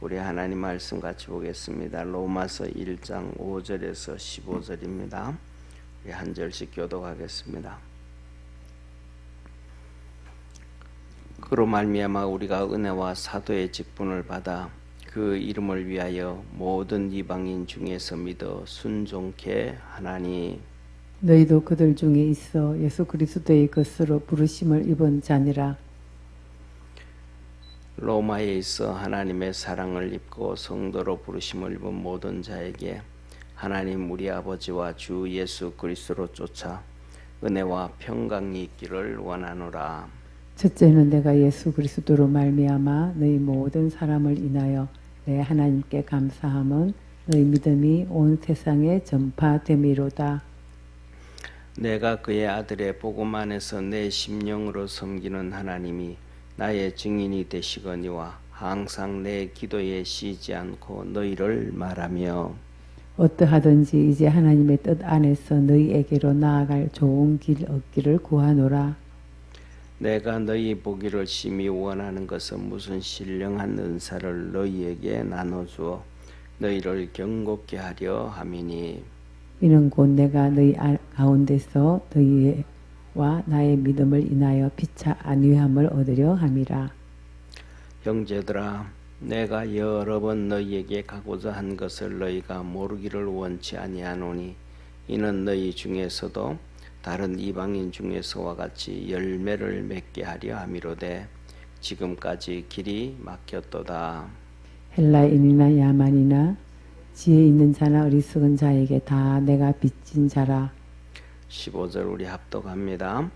우리 하나님 말씀 같이 보겠습니다. 로마서 1장 5절에서 15절입니다. 우리 한 절씩 교독하겠습니다. 그로 말미암아 우리가 은혜와 사도의 직분을 받아 그 이름을 위하여 모든 이방인 중에서 믿어 순종케 하나니 너희도 그들 중에 있어 예수 그리스도의 것으로 부르심을 입은 자니라. 로마에 있어 하나님의 사랑을 입고 성도로 부르심을 입은 모든 자에게 하나님 우리 아버지와 주 예수 그리스도로 쫓아 은혜와 평강이 있기를 원하노라. 첫째는 내가 예수 그리스도로 말미암아 너희 모든 사람을 인하여 내 하나님께 감사함은 너희 믿음이 온 세상에 전파됨이로다. 내가 그의 아들의 복음 안에서 내 심령으로 섬기는 하나님이 나의 증인이 되시거니와 항상 내 기도에 쉬지 않고 너희를 말하며 어떠하든지 이제 하나님의 뜻 안에서 너희에게로 나아갈 좋은 길 얻기를 구하노라. 내가 너희 보기를 심히 원하는 것은 무슨 신령한 은사를 너희에게 나눠주어 너희를 경고케 하려 함이니 이는 곧 내가 너희 가운데서 너희와 나의 믿음을 인하여 피차 안위함을 얻으려 함이라. 형제들아 내가 여러 번 너희에게 가고자 한 것을 너희가 모르기를 원치 아니하노니 이는 너희 중에서도 다른 이방인 중에서와 같이 열매를 맺게 하려 함이로되 지금까지 길이 막혔도다. 헬라인이나 야만이나 지혜 있는 자나 어리석은 자에게 다 내가 빚진 자라. 15절 우리 합독합니다.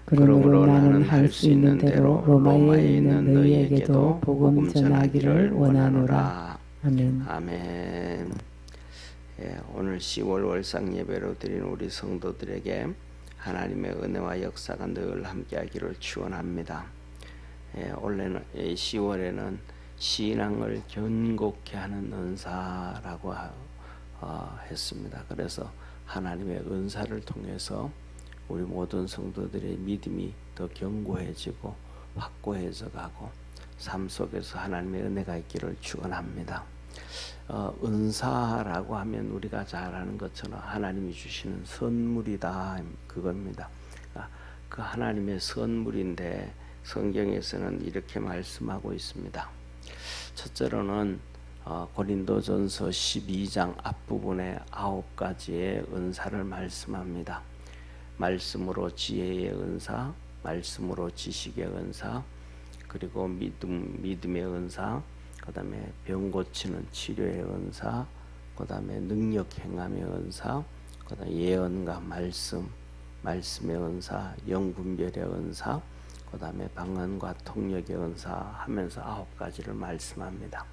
그러므로 나는 할 수 있는 대로 로마에 있는 너희에게도 복음 전하기를 원하노라. 아멘. 아멘. 예, 오늘 10월 월상 예배로 드린 우리 성도들에게 하나님의 은혜와 역사가 늘 함께하기를 축원합니다. 예, 올해는 10월에는 신앙을 견고케 하는 은사라고 했습니다. 그래서 하나님의 은사를 통해서 우리 모든 성도들의 믿음이 더 견고해지고 확고해져 가고 삶 속에서 하나님의 은혜가 있기를 축원합니다. 은사라고 하면 우리가 잘 아는 것처럼 하나님이 주시는 선물이다 그겁니다. 그 하나님의 선물인데 성경에서는 이렇게 말씀하고 있습니다. 첫째로는 고린도전서 12장 앞부분에 9가지의 은사를 말씀합니다. 말씀으로 지혜의 은사, 말씀으로 지식의 은사, 그리고 믿음의 은사, 그 다음에 병 고치는 치료의 은사, 그 다음에 능력 행함의 은사, 그 다음에 예언과 말씀의 은사, 영분별의 은사, 그 다음에 방언과 통역의 은사 하면서 9가지를 말씀합니다.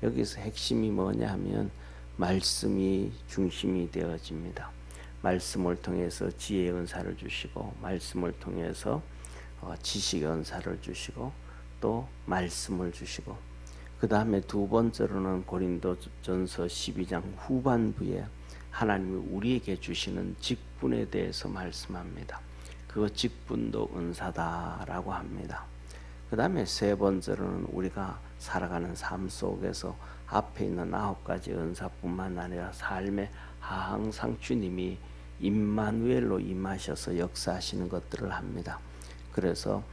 여기서 핵심이 뭐냐 하면 말씀이 중심이 되어집니다. 말씀을 통해서 지혜의 은사를 주시고 말씀을 통해서 지식의 은사를 주시고 또 말씀을 주시고 그 다음에 두 번째로는 고린도전서 12장 후반부에 하나님이 우리에게 주시는 직분에 대해서 말씀합니다. 그 직분도 은사다라고 합니다. 그 다음에 세 번째로는 우리가 살아가는 삶 속에서 앞에 있는 9가지 은사뿐만 아니라 삶의 항상 주님이 임마누엘로 임하셔서 역사하시는 것들을 합니다. 그래서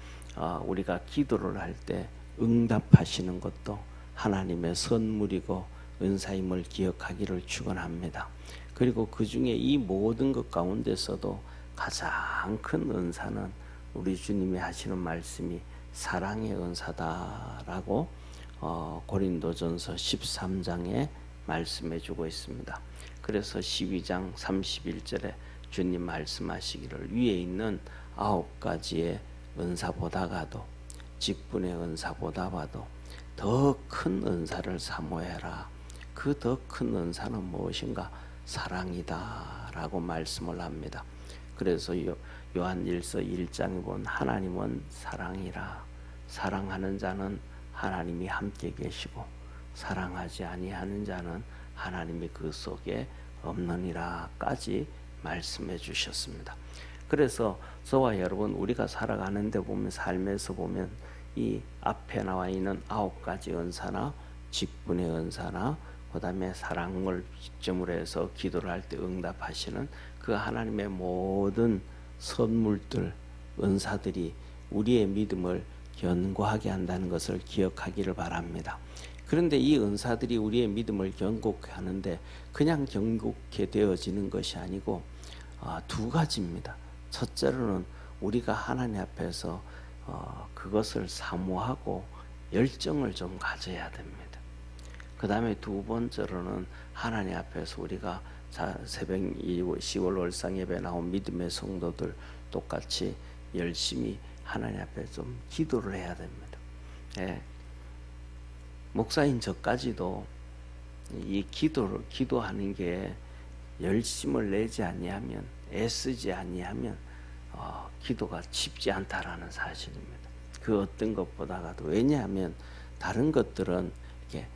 우리가 기도를 할 때 응답하시는 것도 하나님의 선물이고 은사임을 기억하기를 축원합니다. 그리고 그 중에 이 모든 것 가운데서도 가장 큰 은사는 우리 주님이 하시는 말씀이 사랑의 은사다라고 고린도전서 13장에 말씀해 주고 있습니다. 그래서 12장 31절에 주님 말씀하시기를 위에 있는 9가지의 은사보다가도 직분의 은사보다 봐도 더 큰 은사를 사모해라. 그 더 큰 은사는 무엇인가? 사랑이다 라고 말씀을 합니다. 그래서 요한일서 1장에 본 하나님은 사랑이라. 사랑하는 자는 하나님이 함께 계시고 사랑하지 아니하는 자는 하나님이 그 속에 없느니라까지 말씀해 주셨습니다. 그래서 저와 여러분 우리가 살아가는데 보면 삶에서 보면 이 앞에 나와 있는 9가지 은사나 직분의 은사나 그 다음에 사랑을 기점으로 해서 기도를 할 때 응답하시는 그 하나님의 모든 선물들, 은사들이 우리의 믿음을 견고하게 한다는 것을 기억하기를 바랍니다. 그런데 이 은사들이 우리의 믿음을 견고케 하는데 그냥 견고케 되어지는 것이 아니고 두 가지입니다. 첫째로는 우리가 하나님 앞에서 그것을 사모하고 열정을 좀 가져야 됩니다. 그 다음에 두 번째로는 하나님 앞에서 우리가 새벽 10월 월상 예배 나온 믿음의 성도들 똑같이 열심히 하나님 앞에 좀 기도를 해야 됩니다. 예. 목사인 저까지도 이 기도하는 게 열심을 내지 아니하면, 애쓰지 아니하면 기도가 쉽지 않다라는 사실입니다. 그 어떤 것보다도. 왜냐하면 다른 것들은 이렇게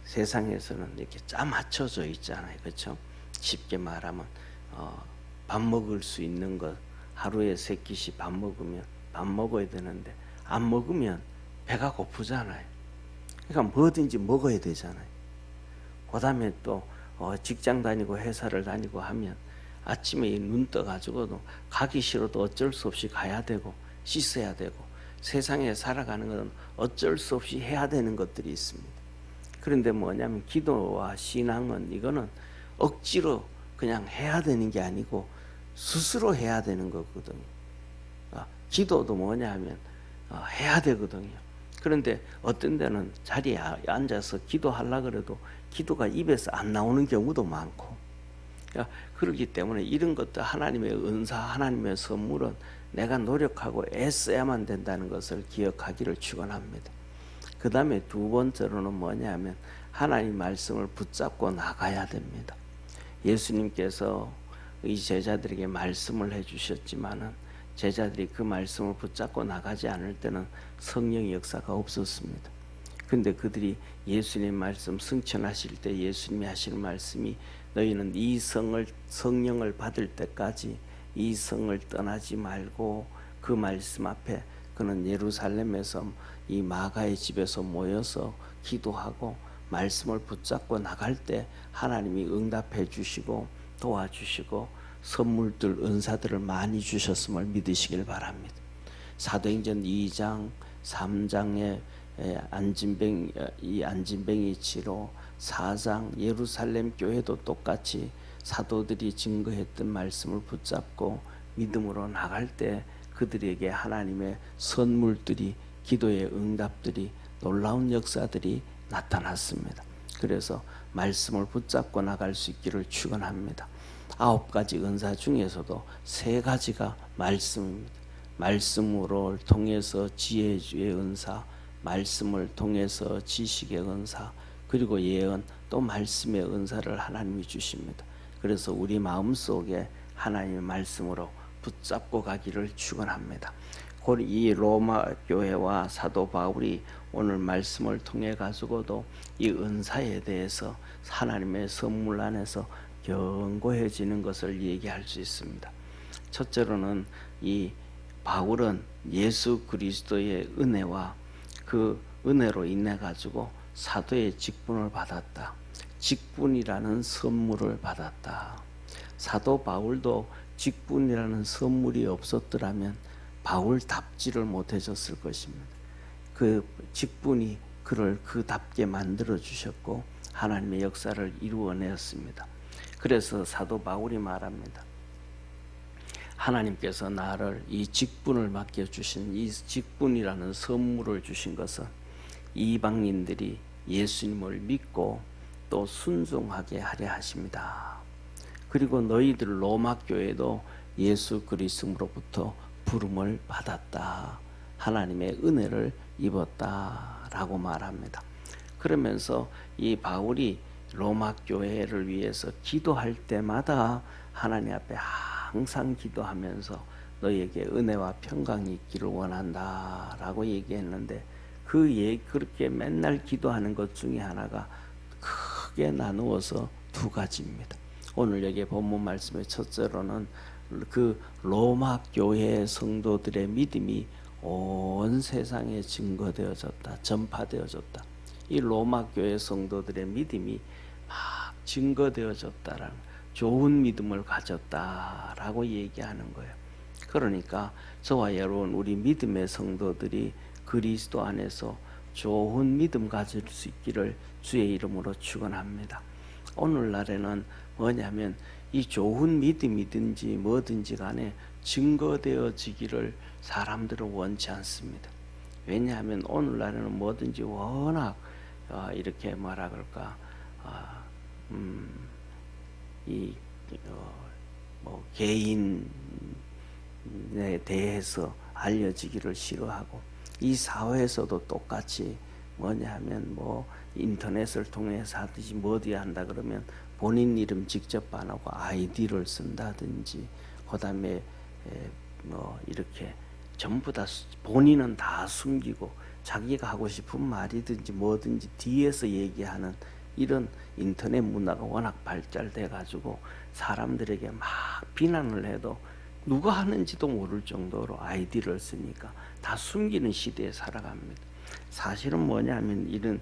세상에서는 이렇게 짜맞춰져 있잖아요. 그렇죠? 쉽게 말하면 밥 먹을 수 있는 것, 하루에 3끼씩 밥 먹어야 되는데 안 먹으면 배가 고프잖아요. 그러니까 뭐든지 먹어야 되잖아요. 그 다음에 또 직장 다니고 회사를 다니고 하면 아침에 눈 떠가지고도 가기 싫어도 어쩔 수 없이 가야 되고 씻어야 되고 세상에 살아가는 것은 어쩔 수 없이 해야 되는 것들이 있습니다. 그런데 뭐냐면 기도와 신앙은 이거는 억지로 그냥 해야 되는 게 아니고 스스로 해야 되는 거거든요. 기도도 뭐냐 하면 해야 되거든요. 그런데 어떤 데는 자리에 앉아서 기도하려고 그래도 기도가 입에서 안 나오는 경우도 많고, 그렇기 때문에 이런 것도 하나님의 은사, 하나님의 선물은 내가 노력하고 애써야만 된다는 것을 기억하기를 축원합니다. 그 다음에 두 번째로는 뭐냐면 하나님 말씀을 붙잡고 나가야 됩니다. 예수님께서 이 제자들에게 말씀을 해주셨지만은 제자들이 그 말씀을 붙잡고 나가지 않을 때는 성령의 역사가 없었습니다. 근데 그들이 예수님 말씀 승천하실 때 예수님이 하시는 말씀이 너희는 이 성령을 받을 때까지 이 성을 떠나지 말고, 그 말씀 앞에 그는 예루살렘에서 이 마가의 집에서 모여서 기도하고 말씀을 붙잡고 나갈 때 하나님이 응답해 주시고 도와주시고 선물들, 은사들을 많이 주셨음을 믿으시길 바랍니다. 사도행전 2장 3장에 안진뱅이 치료, 4장 예루살렘 교회도 똑같이 사도들이 증거했던 말씀을 붙잡고 믿음으로 나갈 때 그들에게 하나님의 선물들이, 기도의 응답들이, 놀라운 역사들이 나타났습니다. 그래서 말씀을 붙잡고 나갈 수 있기를 축원합니다. 9가지 은사 중에서도 3가지가 말씀입니다. 말씀으로 통해서 지혜의 은사, 말씀을 통해서 지식의 은사, 그리고 예언, 또 말씀의 은사를 하나님이 주십니다. 그래서 우리 마음속에 하나님의 말씀으로 붙잡고 가기를 축원합니다. 이 로마 교회와 사도 바울이 오늘 말씀을 통해 가지고도 이 은사에 대해서 하나님의 선물 안에서 견고해지는 것을 얘기할 수 있습니다. 첫째로는 이 바울은 예수 그리스도의 은혜와 그 은혜로 인해 가지고 사도의 직분을 받았다. 직분이라는 선물을 받았다. 사도 바울도 직분이라는 선물이 없었더라면 바울답지를 못해졌을 것입니다. 그 직분이 그를 그답게 만들어 주셨고 하나님의 역사를 이루어내었습니다. 그래서 사도 바울이 말합니다. 하나님께서 나를 이 직분을 맡겨주신, 이 직분이라는 선물을 주신 것은 이방인들이 예수님을 믿고 또 순종하게 하려 하십니다. 그리고 너희들 로마 교회도 예수 그리스도로부터 부름을 받았다. 하나님의 은혜를 입었다라고 말합니다. 그러면서 이 바울이 로마 교회를 위해서 기도할 때마다 하나님 앞에 항상 기도하면서 너희에게 은혜와 평강이 있기를 원한다라고 얘기했는데, 그렇게 맨날 기도하는 것 중에 하나가 크게 나누어서 2가지입니다. 오늘 여기 본문 말씀의 첫째로는 그 로마 교회 성도들의 믿음이 온 세상에 증거되어졌다, 전파되어졌다. 이 로마 교회 성도들의 믿음이 막 증거되어졌다라는, 좋은 믿음을 가졌다라고 얘기하는 거예요. 그러니까 저와 여러분, 우리 믿음의 성도들이 그리스도 안에서 좋은 믿음 가질 수 있기를 주의 이름으로 축원합니다. 오늘날에는 뭐냐면 이 좋은 믿음이든지 뭐든지 간에 증거되어지기를 사람들은 원치 않습니다. 왜냐하면 오늘날에는 뭐든지 워낙 이렇게 뭐라 그럴까, 뭐 개인에 대해서 알려지기를 싫어하고, 이 사회에서도 똑같이 뭐냐 하면 뭐 인터넷을 통해서 하듯이 뭐 어디 한다 그러면 본인 이름 직접 안 하고 아이디를 쓴다든지, 그 다음에 뭐 이렇게 전부 다 본인은 다 숨기고 자기가 하고 싶은 말이든지 뭐든지 뒤에서 얘기하는 이런 인터넷 문화가 워낙 발달돼 가지고 사람들에게 막 비난을 해도 누가 하는지도 모를 정도로 아이디를 쓰니까 다 숨기는 시대에 살아갑니다. 사실은 뭐냐면 이런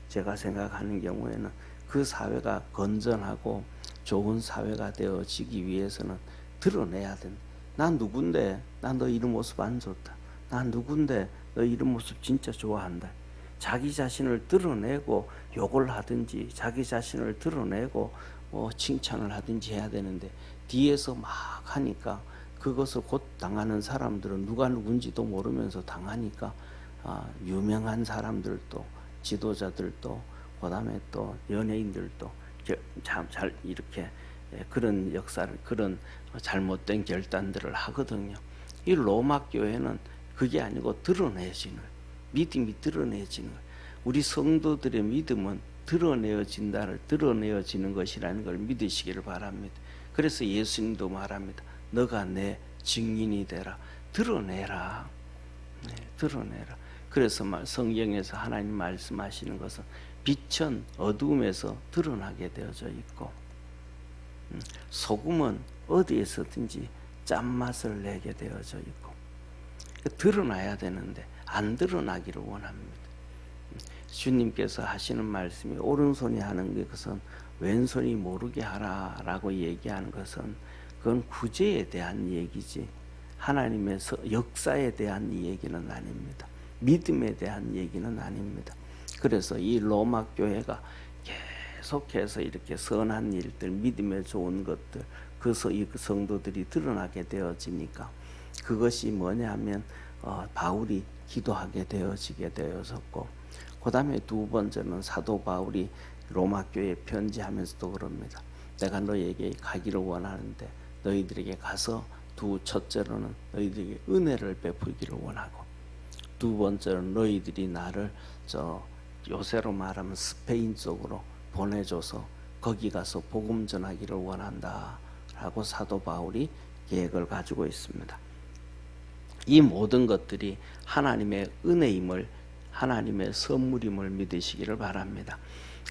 제가 생각하는 경우에는 그 사회가 건전하고 좋은 사회가 되어지기 위해서는 드러내야 된다. 난 누군데, 난 너 이런 모습 안 좋다. 난 누군데 너 이런 모습 진짜 좋아한다. 자기 자신을 드러내고 욕을 하든지 자기 자신을 드러내고 뭐 칭찬을 하든지 해야 되는데, 뒤에서 막 하니까 그것을 곧 당하는 사람들은 누가 누군지도 모르면서 당하니까 유명한 사람들도, 지도자들도, 그 다음에 또 연예인들도 참 잘 이렇게 그런 역사를, 그런 잘못된 결단들을 하거든요. 이 로마 교회는 그게 아니고 드러내지는, 믿음이 드러내지는, 우리 성도들의 믿음은 드러내어지는 것이라는 걸 믿으시기를 바랍니다. 그래서 예수님도 말합니다. 너가 내 증인이 되라. 드러내라. 네, 드러내라. 그래서 성경에서 하나님 말씀하시는 것은 빛은 어두움에서 드러나게 되어져 있고, 소금은 어디에서든지 짠맛을 내게 되어져 있고, 드러나야 되는데 안 드러나기를 원합니다. 주님께서 하시는 말씀이 오른손이 하는 것은 왼손이 모르게 하라라고 얘기하는 것은 그건 구제에 대한 얘기지 하나님의 역사에 대한 얘기는 아닙니다. 믿음에 대한 얘기는 아닙니다. 그래서 이 로마 교회가 계속해서 이렇게 선한 일들, 믿음에 좋은 것들, 그 성도들이 드러나게 되어지니까 그것이 뭐냐 하면 바울이 기도하게 되어지게 되어졌고, 그 다음에 두 번째는 사도 바울이 로마 교회에 편지하면서도 그럽니다. 내가 너희에게 가기를 원하는데 너희들에게 가서 첫째로는 너희들에게 은혜를 베풀기를 원하고, 두 번째로는 너희들이 나를 요새로 말하면 스페인 쪽으로 보내줘서 거기 가서 복음 전하기를 원한다 라고 사도 바울이 계획을 가지고 있습니다. 이 모든 것들이 하나님의 은혜임을, 하나님의 선물임을 믿으시기를 바랍니다.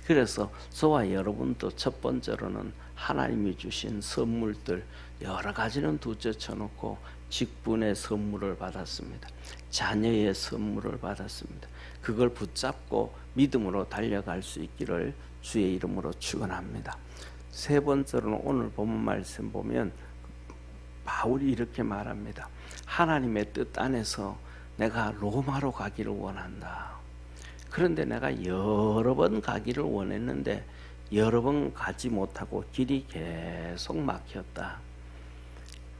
그래서 저와 여러분도 첫 번째로는 하나님이 주신 선물들 여러 가지는 둘째 쳐놓고 직분의 선물을 받았습니다. 자녀의 선물을 받았습니다. 그걸 붙잡고 믿음으로 달려갈 수 있기를 주의 이름으로 축원합니다. 세 번째로는 오늘 본문 말씀 보면 바울이 이렇게 말합니다. 하나님의 뜻 안에서 내가 로마로 가기를 원한다. 그런데 내가 여러 번 가기를 원했는데 여러 번 가지 못하고 길이 계속 막혔다.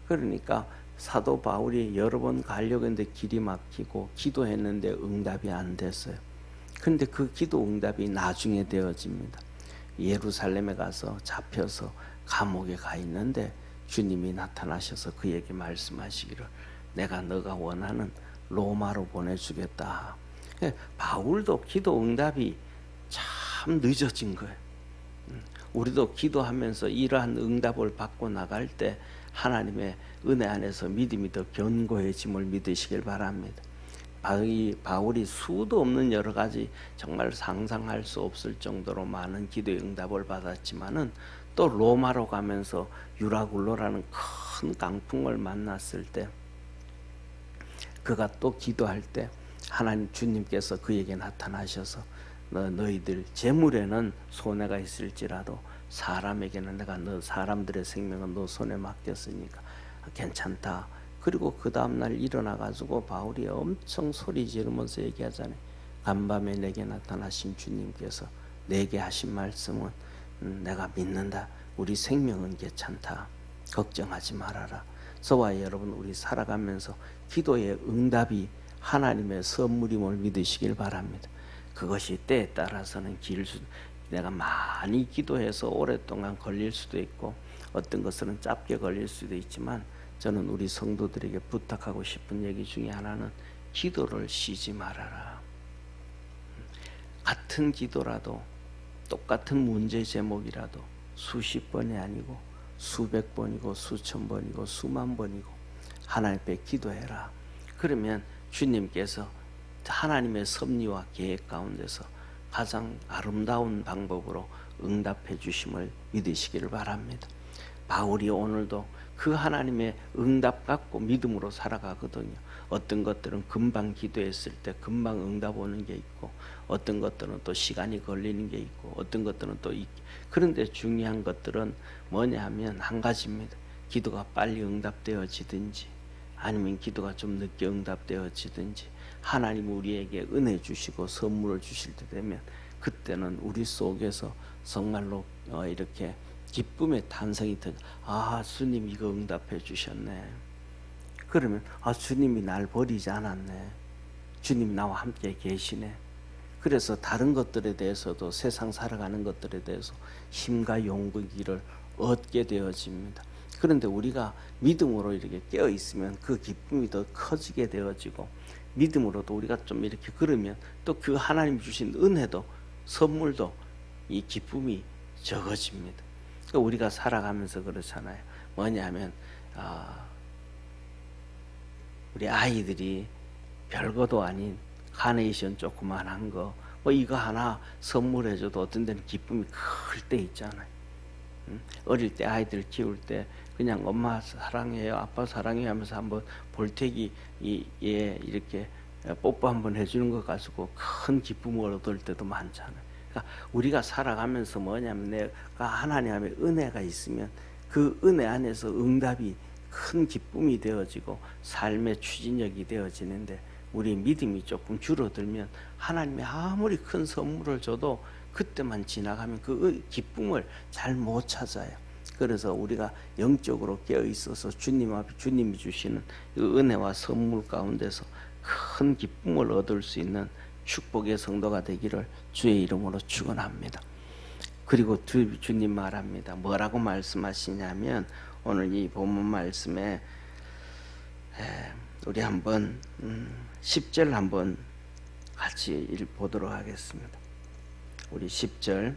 그러니까 사도 바울이 여러 번 가려고 했는데 길이 막히고 기도했는데 응답이 안 됐어요. 그런데 그 기도 응답이 나중에 되어집니다. 예루살렘에 가서 잡혀서 감옥에 가 있는데 주님이 나타나셔서 그에게 말씀하시기를 내가 너가 원하는 로마로 보내주겠다. 바울도 기도 응답이 참 늦어진 거예요. 우리도 기도하면서 이러한 응답을 받고 나갈 때 하나님의 은혜 안에서 믿음이 더 견고해짐을 믿으시길 바랍니다. 바울이 수도 없는 여러 가지 정말 상상할 수 없을 정도로 많은 기도의 응답을 받았지만은 또 로마로 가면서 유라굴로라는 큰 강풍을 만났을 때 그가 또 기도할 때 하나님 주님께서 그에게 나타나셔서 너희들 재물에는 손해가 있을지라도 사람에게는 내가 너 사람들의 생명은 너 손에 맡겼으니까 괜찮다. 그리고 그 다음날 일어나 가지고 바울이 엄청 소리 지르면서 얘기하잖아요. 간밤에 내게 나타나신 주님께서 내게 하신 말씀은 내가 믿는다. 우리 생명은 괜찮다. 걱정하지 말아라. 저와 여러분 우리 살아가면서 기도의 응답이 하나님의 선물임을 믿으시길 바랍니다. 그것이 때에 따라서는 내가 많이 기도해서 오랫동안 걸릴 수도 있고 어떤 것은 짧게 걸릴 수도 있지만 저는 우리 성도들에게 부탁하고 싶은 얘기 중에 하나는 기도를 쉬지 말아라. 같은 기도라도 똑같은 문제 제목이라도 수십 번이 아니고 수백 번이고 수천 번이고 수만 번이고 하나님 앞에 기도해라. 그러면 주님께서 하나님의 섭리와 계획 가운데서 가장 아름다운 방법으로 응답해 주심을 믿으시기를 바랍니다. 바울이 오늘도 그 하나님의 응답 갖고 믿음으로 살아가거든요. 어떤 것들은 금방 기도했을 때 금방 응답 오는 게 있고 어떤 것들은 또 시간이 걸리는 게 있고 어떤 것들은 또 그런데 중요한 것들은 뭐냐 하면 한 가지입니다. 기도가 빨리 응답되어지든지 아니면 기도가 좀 늦게 응답되어지든지 하나님 우리에게 은혜 주시고 선물을 주실 때 되면 그때는 우리 속에서 정말로 이렇게 기쁨의 탄성이 더 주님 이거 응답해 주셨네. 그러면 주님이 날 버리지 않았네. 주님 나와 함께 계시네. 그래서 다른 것들에 대해서도 세상 살아가는 것들에 대해서 힘과 용기를 얻게 되어집니다. 그런데 우리가 믿음으로 이렇게 깨어 있으면 그 기쁨이 더 커지게 되어지고 믿음으로도 우리가 좀 이렇게 그러면 또 그 하나님 주신 은혜도 선물도 이 기쁨이 적어집니다. 그러니까 우리가 살아가면서 그렇잖아요. 뭐냐면 우리 아이들이 별거도 아닌 카네이션 조그만한 거 이거 하나 선물해줘도 어떤 데는 기쁨이 클 때 있잖아요. 어릴 때 아이들 키울 때 그냥 엄마 사랑해요 아빠 사랑해요 하면서 한번 볼태기 이렇게 뽀뽀 한번 해주는 것 가지고 큰 기쁨을 얻을 때도 많잖아요. 그러니까 우리가 살아가면서 뭐냐면 내가 하나님의 은혜가 있으면 그 은혜 안에서 응답이 큰 기쁨이 되어지고 삶의 추진력이 되어지는데 우리 믿음이 조금 줄어들면 하나님이 아무리 큰 선물을 줘도 그때만 지나가면 그 기쁨을 잘 못 찾아요. 그래서 우리가 영적으로 깨어 있어서 주님 앞에 주님이 주시는 그 은혜와 선물 가운데서 큰 기쁨을 얻을 수 있는 축복의 성도가 되기를 주의 이름으로 축원합니다. 그리고 주님 말합니다. 뭐라고 말씀하시냐면 오늘 이 본문 말씀에 우리 한번 10절 한번 같이 보도록 하겠습니다. 우리 10절,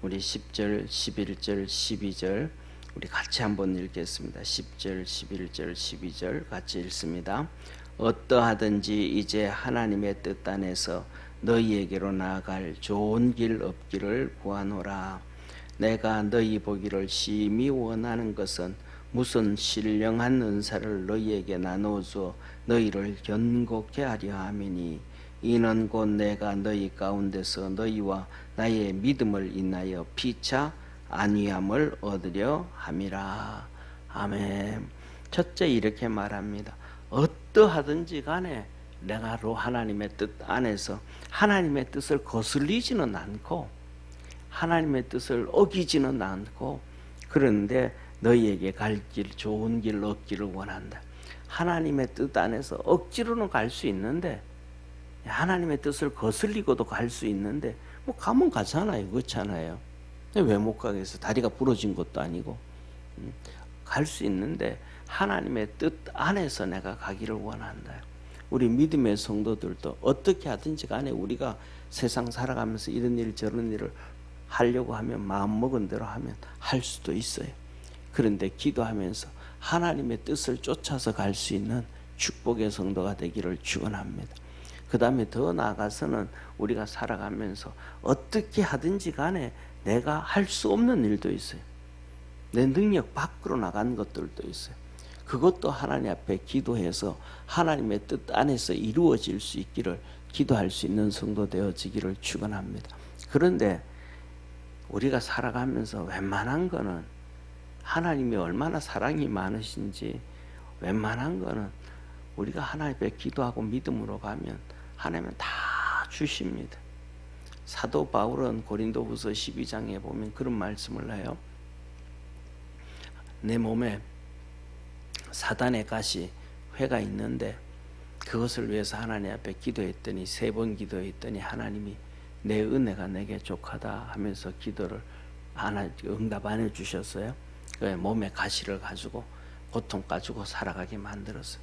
11절, 12절 우리 같이 한번 읽겠습니다. 10절, 11절, 12절 같이 읽습니다. 어떠하든지 이제 하나님의 뜻 안에서 너희에게로 나아갈 좋은 길 없기를 구하노라. 내가 너희 보기를 심히 원하는 것은 무슨 신령한 은사를 너희에게 나누어주어 너희를 견고케 하려 함이니 이는 곧 내가 너희 가운데서 너희와 나의 믿음을 인하여 피차 안위함을 얻으려 함이라. 아멘. 첫째 이렇게 말합니다. 어떠하든지 간에 내가로 하나님의 뜻 안에서 하나님의 뜻을 거슬리지는 않고 하나님의 뜻을 어기지는 않고 그런데 너희에게 갈 길 좋은 길 얻기를 원한다. 하나님의 뜻 안에서 억지로는 갈 수 있는데 하나님의 뜻을 거슬리고도 갈 수 있는데 뭐 가면 가잖아요. 그렇잖아요. 왜 못 가겠어? 다리가 부러진 것도 아니고 갈 수 있는데 하나님의 뜻 안에서 내가 가기를 원한다. 우리 믿음의 성도들도 어떻게 하든지 간에 우리가 세상 살아가면서 이런 일 저런 일을 하려고 하면 마음먹은 대로 하면 할 수도 있어요. 그런데 기도하면서 하나님의 뜻을 쫓아서 갈 수 있는 축복의 성도가 되기를 축원합니다. 그 다음에 더 나아가서는 우리가 살아가면서 어떻게 하든지 간에 내가 할 수 없는 일도 있어요. 내 능력 밖으로 나간 것들도 있어요. 그것도 하나님 앞에 기도해서 하나님의 뜻 안에서 이루어질 수 있기를 기도할 수 있는 성도 되어지기를 축원합니다. 그런데 우리가 살아가면서 웬만한 거는 하나님이 얼마나 사랑이 많으신지 웬만한 거는 우리가 하나님 앞에 기도하고 믿음으로 가면 하나님은 다 주십니다. 사도 바울은 고린도후서 12장에 보면 그런 말씀을 해요. 내 몸에 사단의 가시 회가 있는데 그것을 위해서 하나님 앞에 기도했더니 3번 기도했더니 하나님이 내 은혜가 내게 족하다 하면서 기도를 응답 안 해주셨어요. 그 몸에 가시를 가지고 고통 가지고 살아가게 만들었어요.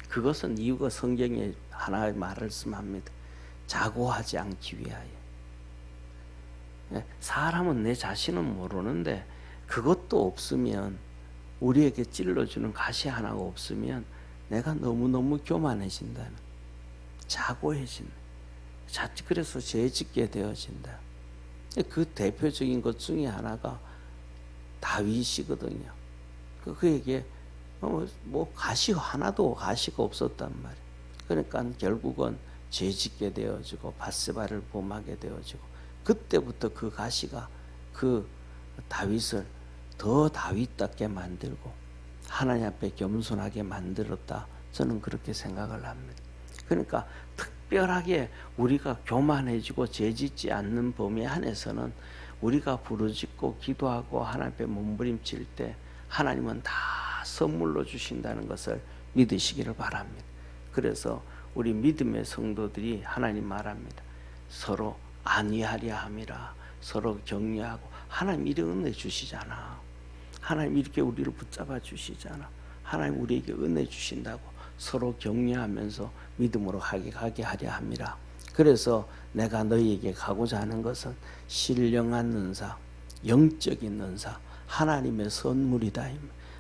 그것은 이유가 성경에 하나의 말씀합니다. 자고하지 않기 위하여. 사람은 내 자신은 모르는데 그것도 없으면 우리에게 찔러주는 가시 하나가 없으면 내가 너무너무 교만해진다는, 자고해진다. 그래서 죄짓게 되어진다. 그 대표적인 것 중에 하나가 다윗이거든요. 그에게 뭐 가시 하나도 가시가 없었단 말이에요. 그러니까 결국은 죄짓게 되어지고 밧세바를 범하게 되어지고 그때부터 그 가시가 그 다윗을 더 다윗답게 만들고 하나님 앞에 겸손하게 만들었다. 저는 그렇게 생각을 합니다. 그러니까 특별하게 우리가 교만해지고 죄짓지 않는 범위 안에서는 우리가 부르짖고 기도하고 하나님 앞에 몸부림칠 때 하나님은 다 선물로 주신다는 것을 믿으시기를 바랍니다. 그래서 우리 믿음의 성도들이 하나님 말합니다. 서로 안위하려 함이라. 서로 격려하고 하나님 이렇게 은혜 주시잖아. 하나님 이렇게 우리를 붙잡아 주시잖아. 하나님 우리에게 은혜 주신다고 서로 격려하면서 믿음으로 가게 하려 함이라. 그래서 내가 너희에게 가고자 하는 것은 신령한 은사, 영적인 은사, 하나님의 선물이다.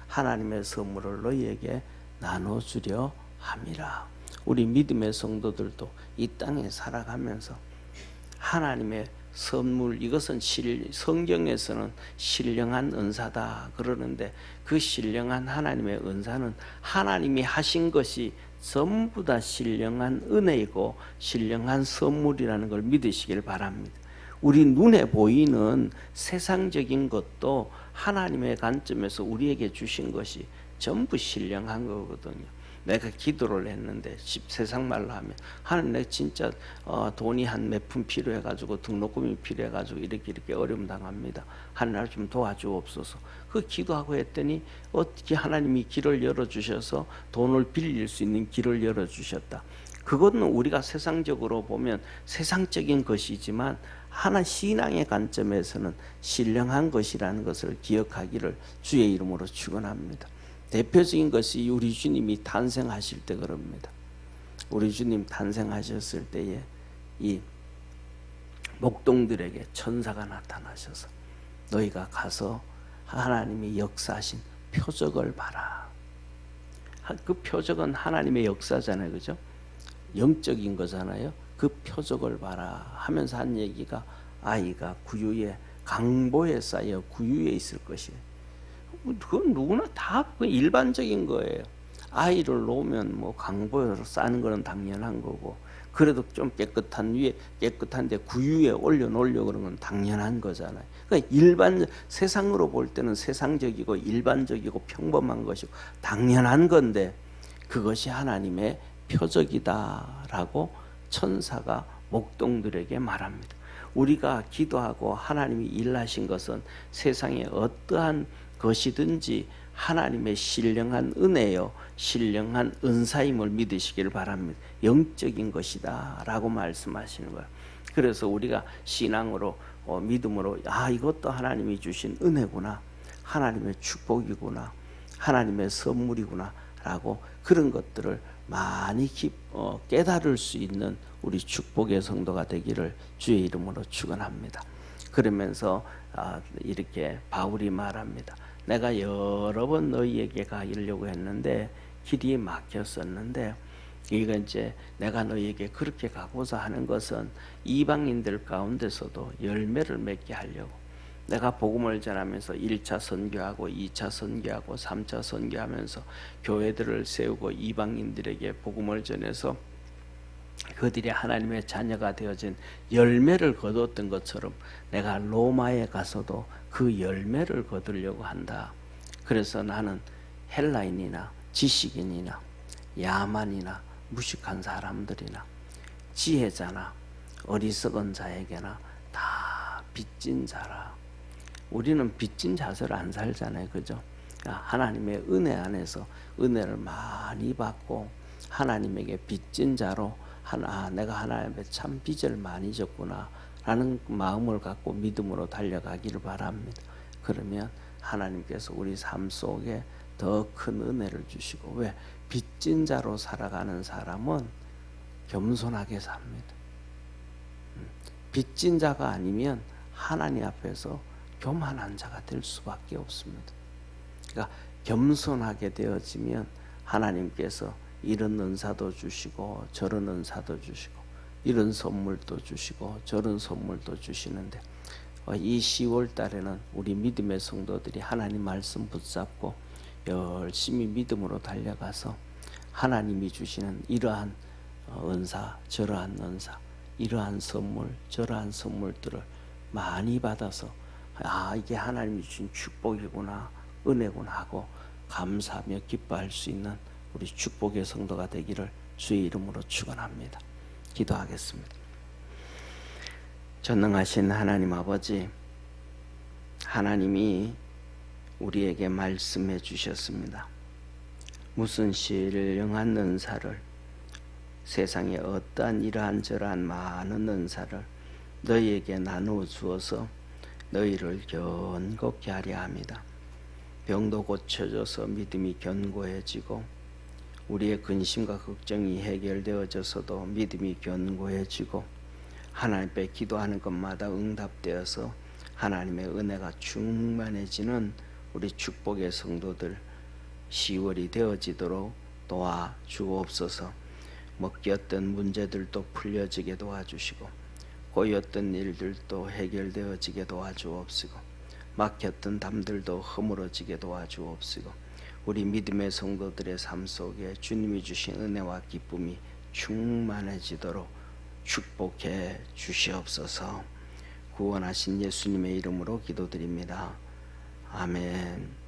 하나님의 선물을 너희에게 나눠주려 함이라. 우리 믿음의 성도들도 이 땅에 살아가면서 하나님의 선물, 이것은 성경에서는 신령한 은사다 그러는데 그 신령한 하나님의 은사는 하나님이 하신 것이 전부 다 신령한 은혜이고 신령한 선물이라는 걸 믿으시길 바랍니다. 우리 눈에 보이는 세상적인 것도 하나님의 관점에서 우리에게 주신 것이 전부 신령한 거거든요. 내가 기도를 했는데 세상 말로 하면 하나님 내가 진짜 돈이 한 몇 푼 필요해가지고 등록금이 필요해가지고 이렇게 어려움 당합니다. 하나님 좀 도와주옵소서. 그 기도하고 했더니 어떻게 하나님이 길을 열어주셔서 돈을 빌릴 수 있는 길을 열어주셨다. 그것은 우리가 세상적으로 보면 세상적인 것이지만 하나 신앙의 관점에서는 신령한 것이라는 것을 기억하기를 주의 이름으로 축원합니다. 대표적인 것이 우리 주님이 탄생하실 때 그럽니다. 우리 주님 탄생하셨을 때에 이 목동들에게 천사가 나타나셔서 너희가 가서 하나님이 역사하신 표적을 봐라. 그 표적은 하나님의 역사잖아요. 그죠? 영적인 거잖아요. 그 표적을 봐라 하면서 한 얘기가 아이가 구유에 강보에 쌓여 구유에 있을 것이에요. 그건 누구나 다 일반적인 거예요. 아이를 놓으면 뭐 강보에서 싸는 거는 당연한 거고, 그래도 좀 깨끗한 위에 깨끗한데 구유에 올려놓으려고 그런 건 당연한 거잖아요. 그러니까 세상으로 볼 때는 세상적이고 일반적이고 평범한 것이고 당연한 건데 그것이 하나님의 표적이다라고 천사가 목동들에게 말합니다. 우리가 기도하고 하나님이 일하신 것은 세상에 어떠한 것이든지 하나님의 신령한 은혜요, 신령한 은사임을 믿으시길 바랍니다. 영적인 것이다 라고 말씀하시는 거예요. 그래서 우리가 신앙으로 믿음으로 이것도 하나님이 주신 은혜구나, 하나님의 축복이구나, 하나님의 선물이구나 라고 그런 것들을 많이 깨달을 수 있는 우리 축복의 성도가 되기를 주의 이름으로 축원합니다. 그러면서 이렇게 바울이 말합니다. 내가 여러 번 너희에게 가려고 했는데 길이 막혔었는데 이거 이제 내가 너희에게 그렇게 가고자 하는 것은 이방인들 가운데서도 열매를 맺게 하려고, 내가 복음을 전하면서 1차 선교하고 2차 선교하고 3차 선교하면서 교회들을 세우고 이방인들에게 복음을 전해서 그들이 하나님의 자녀가 되어진 열매를 거두었던 것처럼 내가 로마에 가서도 그 열매를 거두려고 한다. 그래서 나는 헬라인이나 지식인이나 야만이나 무식한 사람들이나 지혜자나 어리석은 자에게나 다 빚진 자라. 우리는 빚진 자세로 안 살잖아요. 그죠? 하나님의 은혜 안에서 은혜를 많이 받고 하나님에게 빚진 자로 내가 하나님의 참 빚을 많이 졌구나 라는 마음을 갖고 믿음으로 달려가기를 바랍니다. 그러면 하나님께서 우리 삶 속에 더 큰 은혜를 주시고, 왜? 빚진 자로 살아가는 사람은 겸손하게 삽니다. 빚진 자가 아니면 하나님 앞에서 교만한 자가 될 수밖에 없습니다. 그러니까 겸손하게 되어지면 하나님께서 이런 은사도 주시고 저런 은사도 주시고 이런 선물도 주시고 저런 선물도 주시는데, 이 10월 달에는 우리 믿음의 성도들이 하나님 말씀 붙잡고 열심히 믿음으로 달려가서 하나님이 주시는 이러한 은사, 저러한 은사, 이러한 선물, 저러한 선물들을 많이 받아서 이게 하나님이 주신 축복이구나, 은혜구나 하고 감사하며 기뻐할 수 있는 우리 축복의 성도가 되기를 주의 이름으로 축원합니다. 기도하겠습니다. 전능하신 하나님 아버지, 하나님이 우리에게 말씀해 주셨습니다. 무슨 신령한 은사를, 세상에 어떠한 이러한 저러한 많은 은사를 너희에게 나누어 주어서 너희를 견고케 하려 합니다. 병도 고쳐져서 믿음이 견고해지고 우리의 근심과 걱정이 해결되어져서도 믿음이 견고해지고 하나님 앞에 기도하는 것마다 응답되어서 하나님의 은혜가 충만해지는 우리 축복의 성도들 10월이 되어지도록 도와주옵소서. 먹기었던 문제들도 풀려지게 도와주시고 고였던 일들도 해결되어지게 도와주옵시고 막혔던 담들도 허물어지게 도와주옵시고 우리 믿음의 성도들의 삶 속에 주님이 주신 은혜와 기쁨이 충만해지도록 축복해 주시옵소서. 구원하신 예수님의 이름으로 기도드립니다. 아멘.